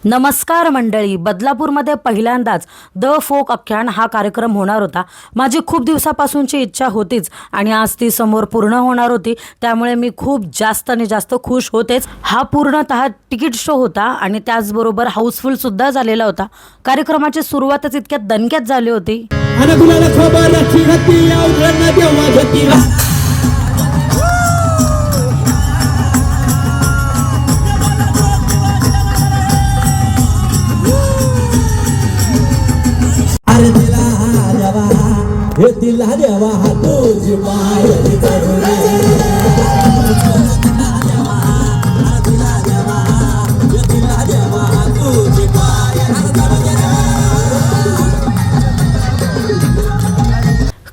नमस्कार मंडळी, बदलापूरमध्ये पहिल्यांदाच द फोक आख्यान हा कार्यक्रम होणार होता। माझी खूप दिवसापासूनची इच्छा होतीच आणि आज ती समोर पूर्ण होणार होती, त्यामुळे मी खूप जास्त आणि जास्त खुश होतेच। हा पूर्णतः तिकीट शो होता आणि त्याचबरोबर हाऊसफुल सुद्धा झालेला होता। कार्यक्रमाची सुरुवातच इतक्या दणक्यात झाली होती। दिला देवा तुझी पायरी चढून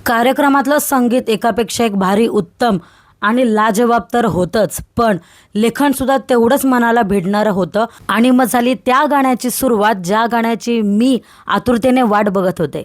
कार्यक्रमातलं संगीत एकापेक्षा एक भारी, उत्तम आणि लाजवाब तर होतच, पण लेखन सुद्धा तेवढंच मनाला भिडणारं होतं। आणि मग झाली त्या गाण्याची सुरुवात, ज्या गाण्याची मी आतुरतेने वाट बघत होते।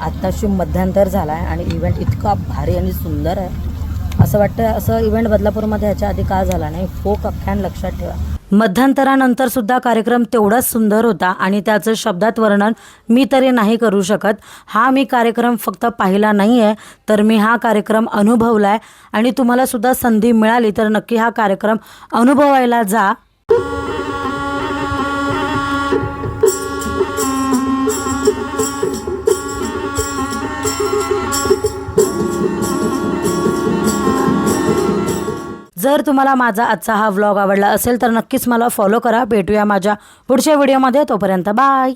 आत्ताशी मध्यांतर झाला आहे आणि इव्हेंट इतका भारी आणि सुंदर आहे। असं वाटतं असं इव्हेंट बदलापूरमध्ये ह्याच्या आधी का झाला नाही। फोक आख्यान लक्षात ठेवा। मध्यांतरानंतर सुद्धा कार्यक्रम तेवढाच सुंदर होता आणि त्याचं शब्दात वर्णन मी तरी नाही करू शकत। हा मी कार्यक्रम फक्त पाहिला नाही आहे, तर मी हा कार्यक्रम अनुभवला आहे आणि तुम्हाला सुद्धा संधी मिळाली तर नक्की हा कार्यक्रम अनुभवायला जा। जर तुम्हाला माझा आजचा हा व्लॉग आवडला असेल तर नक्कीच मला फॉलो करा। भेटूया माझ्या पुढच्या व्हिडिओमध्ये, तोपर्यंत बाय।